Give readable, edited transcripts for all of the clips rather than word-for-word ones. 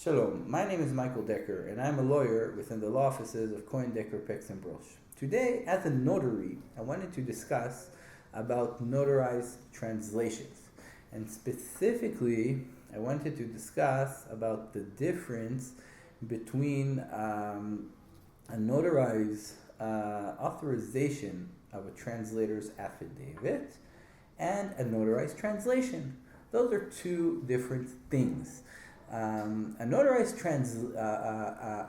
Shalom, my name is Michael Decker, and I'm a lawyer within the law offices of Cohen, Decker, Pex, and Brosh. Today, as a notary, I wanted to discuss about notarized translations. And specifically, I wanted to discuss about the difference between a notarized authorization of a translator's affidavit and a notarized translation. Those are two different things. A notarized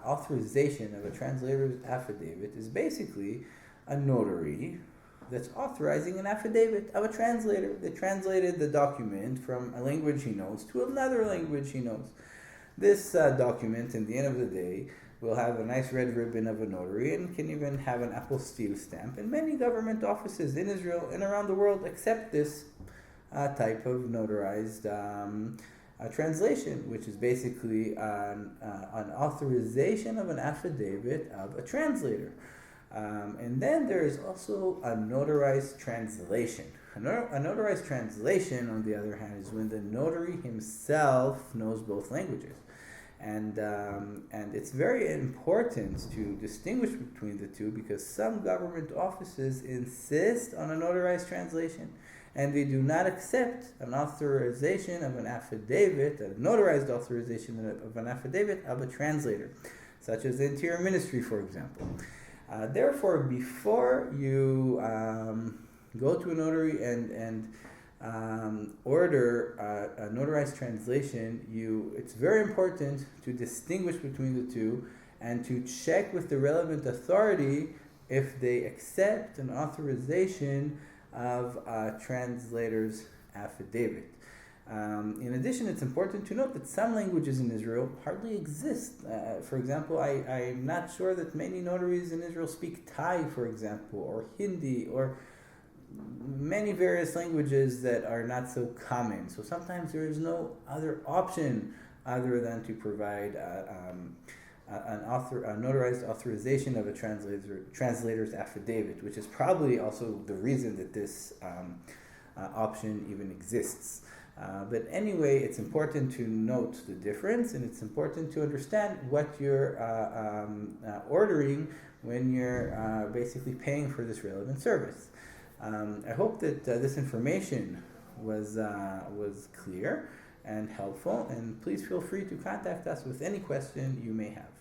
authorization of a translator's affidavit is basically a notary that's authorizing an affidavit of a translator. They translated the document from a language he knows to another language he knows. This document, in the end of the day, will have a nice red ribbon of a notary and can even have an apostille stamp. And many government offices in Israel and around the world accept this type of notarized translation, which is basically an authorization of an affidavit of a translator. And then there is also a notarized translation. A notarized translation, on the other hand, is when the notary himself knows both languages. And it's very important to distinguish between the two because some government offices insist on a notarized translation and they do not accept an authorization of an affidavit, a notarized authorization of an affidavit of a translator, such as the Interior Ministry, for example. Therefore, before you go to a notary and order a notarized translation, it's very important to distinguish between the two and to check with the relevant authority if they accept an authorization of a translator's affidavit. In addition, it's important to note that some languages in Israel hardly exist. For example, I'm not sure that many notaries in Israel speak Thai, for example, or Hindi, or many various languages that are not so common. So sometimes there is no other option other than to provide a notarized authorization of a translator's affidavit, which is probably also the reason that this option even exists. But anyway, it's important to note the difference, and it's important to understand what you're ordering when you're basically paying for this relevant service. I hope that this information was clear and helpful, and please feel free to contact us with any question you may have.